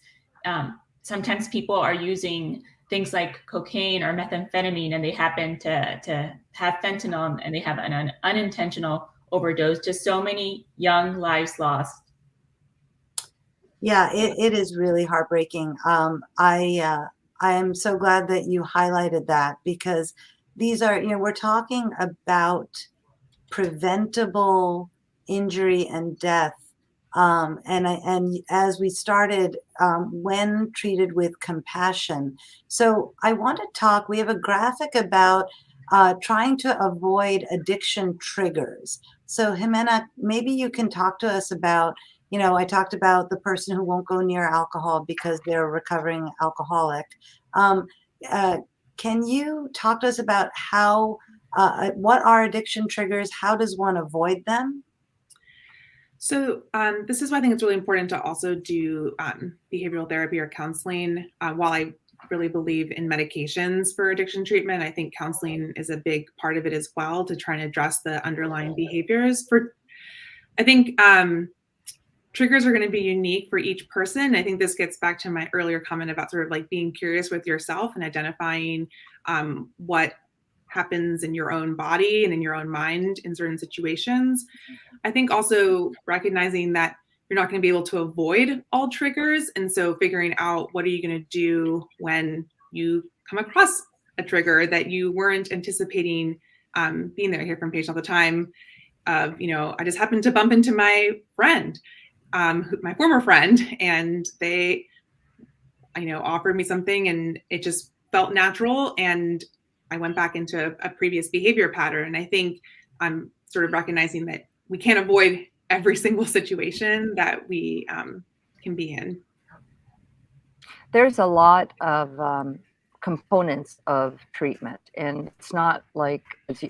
sometimes people are using things like cocaine or methamphetamine, and they happen to have fentanyl, and they have an unintentional overdose. Just so many young lives lost. Yeah, it is really heartbreaking. I am so glad that you highlighted that, because these are, we're talking about preventable injury and death. And as we started, when treated with compassion. So I want to talk, we have a graphic about trying to avoid addiction triggers. So Ximena, maybe you can talk to us about, I talked about the person who won't go near alcohol because they're a recovering alcoholic. Can you talk to us about what are addiction triggers? How does one avoid them? So this is why I think it's really important to also do behavioral therapy or counseling. While I really believe in medications for addiction treatment, I think counseling is a big part of it as well, to try and address the underlying behaviors. I think triggers are going to be unique for each person. I think this gets back to my earlier comment about sort of like being curious with yourself and identifying what happens in your own body and in your own mind in certain situations. I think also recognizing that you're not going to be able to avoid all triggers. And so figuring out, what are you going to do when you come across a trigger that you weren't anticipating being there. I hear from patients all the time of, I just happened to bump into my friend, my former friend, and they, offered me something and it just felt natural. And I went back into a previous behavior pattern. And I think I'm sort of recognizing that we can't avoid every single situation that we can be in. There's a lot of components of treatment, and it's not like,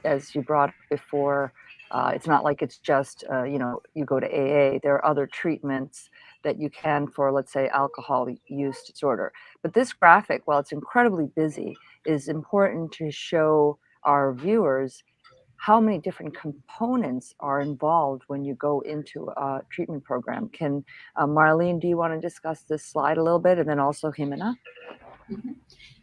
as you brought up before, it's not like it's just, you go to AA. There are other treatments that you can for, let's say, alcohol use disorder. But this graphic, while it's incredibly busy, is important to show our viewers how many different components are involved when you go into a treatment program. Can Marlene, do you want to discuss this slide a little bit, and then also Ximena? Mm-hmm.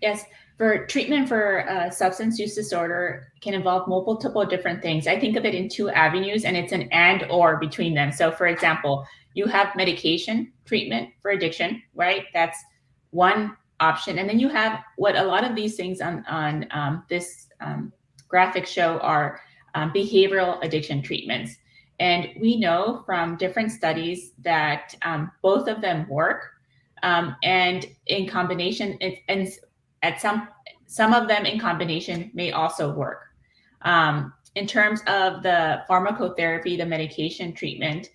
Yes, for treatment for substance use disorder can involve multiple different things. I think of it in two avenues, and it's an and or between them. So for example, you have medication treatment for addiction, right? That's one option. And then you have what a lot of these things on this graphic show are behavioral addiction treatments. And we know from different studies that both of them work, and in combination, and at some of them in combination may also work. In terms of the pharmacotherapy, the medication treatment,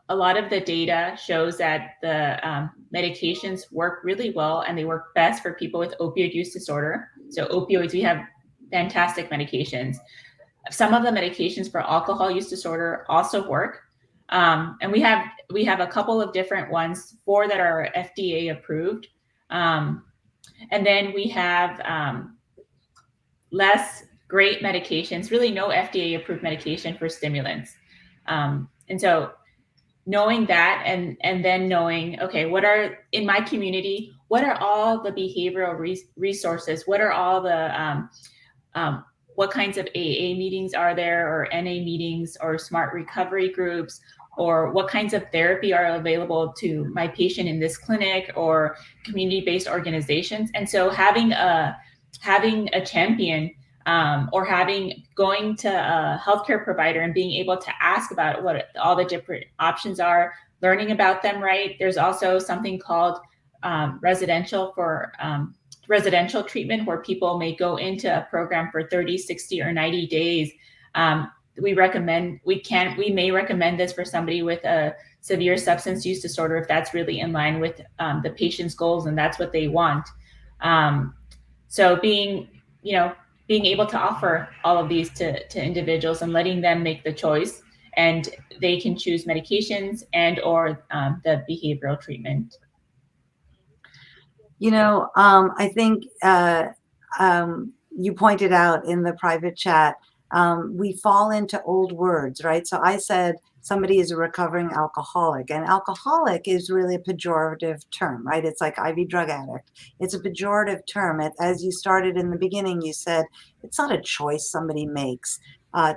a lot of the data shows that the medications work really well, and they work best for people with opioid use disorder. So opioids, we have fantastic medications. Some of the medications for alcohol use disorder also work. And we have a couple of different ones, 4 that are FDA approved. And then we have less great medications, really no FDA approved medication for stimulants. And so knowing that, and then knowing, okay, what are, in my community, what are all the behavioral resources? What are all the, what kinds of AA meetings are there, or NA meetings, or smart recovery groups, or what kinds of therapy are available to my patient in this clinic, or community-based organizations? And so having a champion, or going to a healthcare provider and being able to ask about what all the different options are, learning about them, right? There's also something called residential treatment, where people may go into a program for 30, 60, or 90 days. We may recommend this for somebody with a severe substance use disorder if that's really in line with the patient's goals and that's what they want. So being able to offer all of these to individuals and letting them make the choice, and they can choose medications and or the behavioral treatment. I think you pointed out in the private chat, we fall into old words, right? So I said somebody is a recovering alcoholic, and alcoholic is really a pejorative term, right? It's like IV drug addict. It's a pejorative term. As you started in the beginning, you said it's not a choice somebody makes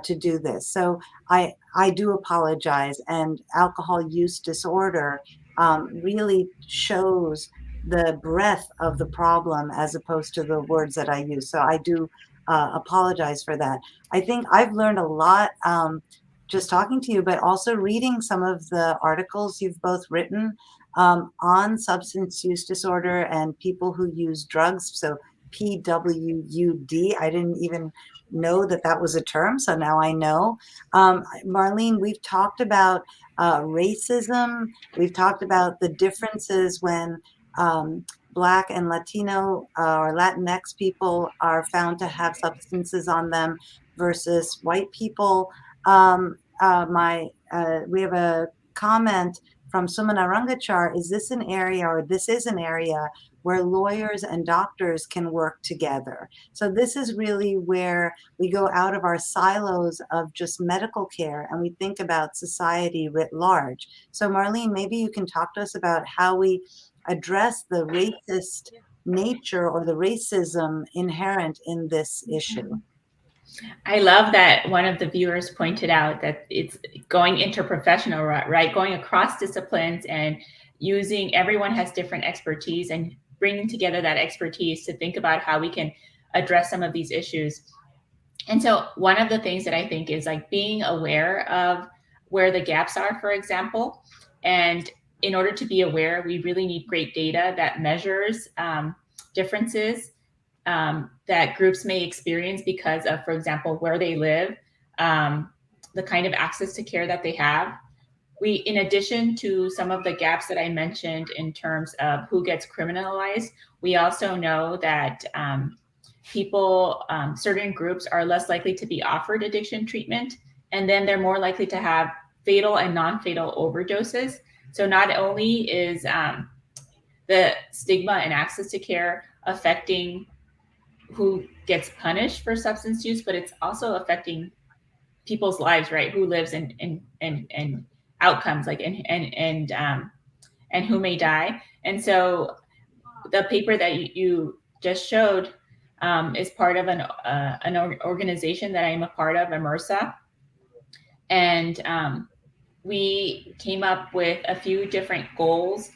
to do this. So I do apologize. And alcohol use disorder really shows the breadth of the problem as opposed to the words that I use. So I do apologize for that. I think I've learned a lot just talking to you, but also reading some of the articles you've both written on substance use disorder and people who use drugs. So PWUD, I didn't even know that was a term, so now I know. Marlene, we've talked about racism. We've talked about the differences when Black and Latino or Latinx people are found to have substances on them versus white people. We have a comment from Sumana Rangachar. Is this an area, or this is an area where lawyers and doctors can work together? So this is really where we go out of our silos of just medical care and we think about society writ large. So Marlene, maybe you can talk to us about how we address the racist nature or the racism inherent in this issue. I love that one of the viewers pointed out that it's going interprofessional, right? Going across disciplines and using, everyone has different expertise, and bringing together that expertise to think about how we can address some of these issues. And so one of the things that I think is like being aware of where the gaps are, for example. And in order to be aware, we really need great data that measures differences that groups may experience because of, for example, where they live, the kind of access to care that they have. We, in addition to some of the gaps that I mentioned in terms of who gets criminalized, we also know that people, certain groups are less likely to be offered addiction treatment, and then they're more likely to have fatal and non-fatal overdoses. So not only is the stigma and access to care affecting who gets punished for substance use, but it's also affecting people's lives, right? Who lives and outcomes, like and who may die. And so the paper that you just showed is part of an organization that I'm a part of, EMERSA, and we came up with a few different goals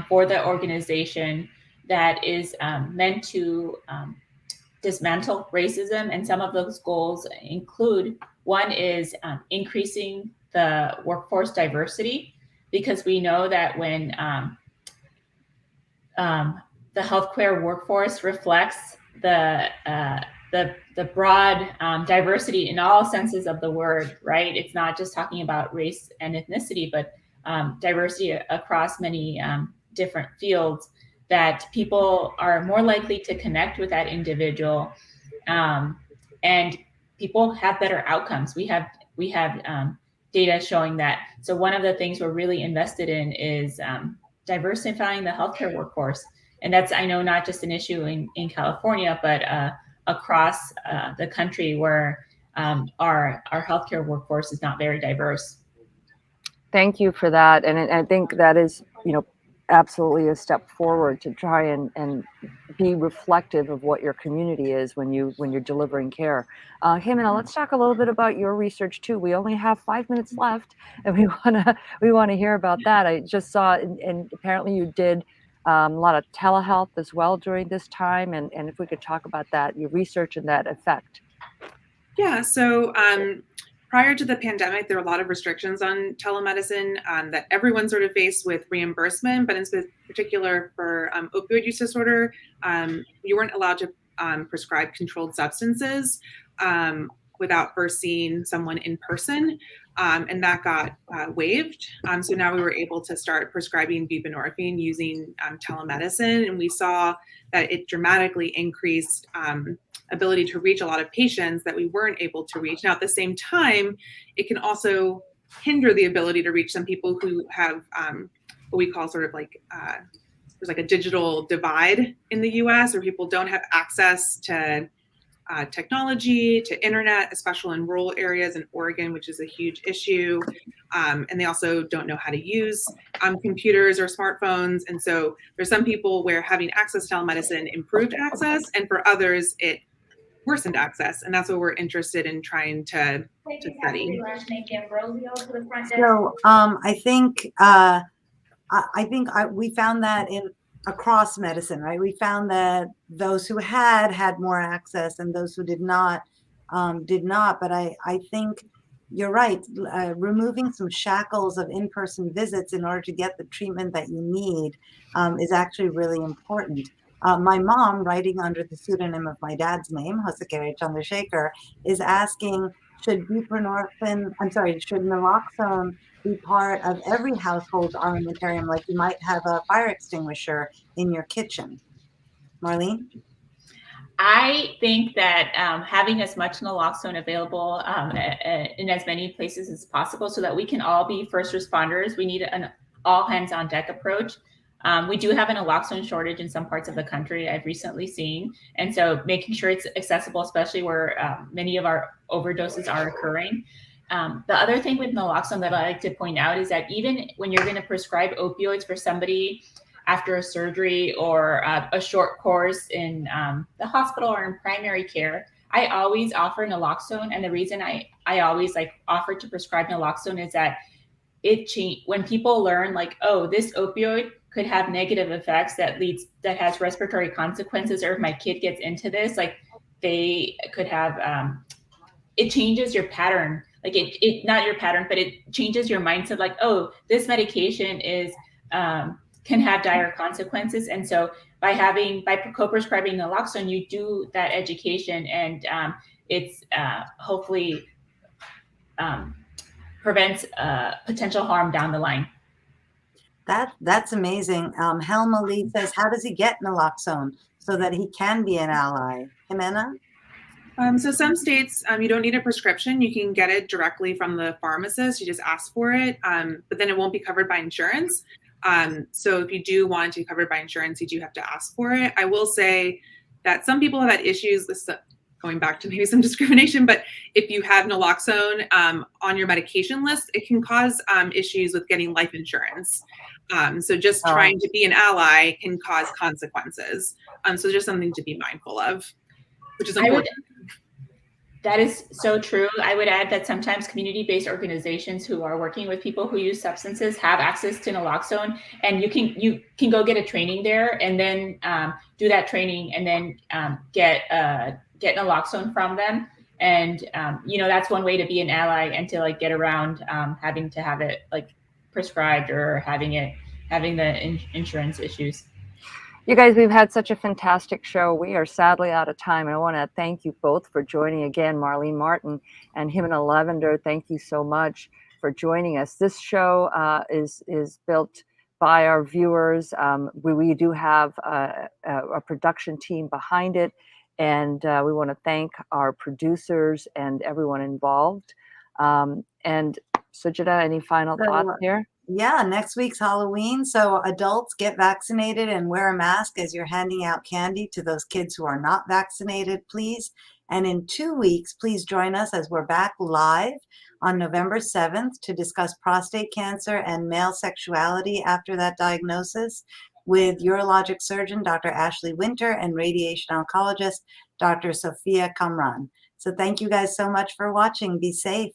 for the organization that is meant to dismantle racism. And some of those goals include, one is increasing the workforce diversity, because we know that when the healthcare workforce reflects the the broad diversity in all senses of the word, right? It's not just talking about race and ethnicity, but diversity across many different fields, that people are more likely to connect with that individual, and people have better outcomes. We have data showing that. So one of the things we're really invested in is diversifying the healthcare workforce. And that's, I know, not just an issue in California, but across the country where our healthcare workforce is not very diverse. Thank you for that. And I think that is, absolutely a step forward to try and be reflective of what your community is when you're delivering care. Ximena, let's talk a little bit about your research too. We only have 5 minutes left, and we want to hear about that. I just saw, and apparently you did a lot of telehealth as well during this time, and if we could talk about that, your research and that effect. Yeah, so prior to the pandemic, there were a lot of restrictions on telemedicine that everyone sort of faced with reimbursement, but in particular for opioid use disorder, you weren't allowed to prescribe controlled substances without first seeing someone in person, and that got waived. So now we were able to start prescribing buprenorphine using telemedicine, and we saw that it dramatically increased ability to reach a lot of patients that we weren't able to reach. Now, at the same time, it can also hinder the ability to reach some people who have what we call sort of like, there's like a digital divide in the US, where people don't have access to technology, to internet, especially in rural areas in Oregon, which is a huge issue. And they also don't know how to use computers or smartphones. And so there's some people where having access to telemedicine improved access, and for others, it worsened access. And that's what we're interested in trying to study. So I think we found that across medicine, right? We found that those who had more access, and those who did not. But I think you're right. Removing some shackles of in-person visits in order to get the treatment that you need is actually really important. My mom, writing under the pseudonym of my dad's name, Sujana Chandrasekhar, is asking, should naloxone be part of every household armamentarium, like you might have a fire extinguisher in your kitchen? Marlene? I think that having as much naloxone available in as many places as possible, so that we can all be first responders, we need an all hands on deck approach. We do have an naloxone shortage in some parts of the country, I've recently seen. And so making sure it's accessible, especially where many of our overdoses are occurring. The other thing with naloxone that I like to point out is that even when you're going to prescribe opioids for somebody after a surgery or a short course in the hospital or in primary care, I always offer naloxone. And the reason I always offer to prescribe naloxone is that when people learn this opioid could have negative effects that has respiratory consequences, or if my kid gets into this, they could have, it changes your pattern. Not your pattern, but it changes your mindset. This medication can have dire consequences. And so by co-prescribing naloxone, you do that education, and it's hopefully prevents potential harm down the line. That's amazing. Helma Lee says, how does he get naloxone so that he can be an ally? Ximena? So some states, you don't need a prescription. You can get it directly from the pharmacist. You just ask for it, but then it won't be covered by insurance. So if you do want it to be covered by insurance, you do have to ask for it. I will say that some people have had issues, going back to maybe some discrimination, but if you have naloxone on your medication list, it can cause issues with getting life insurance. So just trying to be an ally can cause consequences. So just something to be mindful of, which is important. That is so true. I would add that sometimes community-based organizations who are working with people who use substances have access to naloxone, and you can go get a training there, and then do that training, and then get naloxone from them. And that's one way to be an ally and to get around having to have it prescribed or having the insurance issues. You guys, we've had such a fantastic show. We are sadly out of time. And I want to thank you both for joining again. Marlene Martin and Ximena Levander, thank you so much for joining us. This show is built by our viewers. We do have a production team behind it. And we want to thank our producers and everyone involved. And Sujana, any final thoughts here? Yeah, next week's Halloween. So adults, get vaccinated and wear a mask as you're handing out candy to those kids who are not vaccinated, please. And in 2 weeks, please join us as we're back live on November 7th to discuss prostate cancer and male sexuality after that diagnosis with urologic surgeon, Dr. Ashley Winter, and radiation oncologist, Dr. Sophia Kamran. So thank you guys so much for watching. Be safe.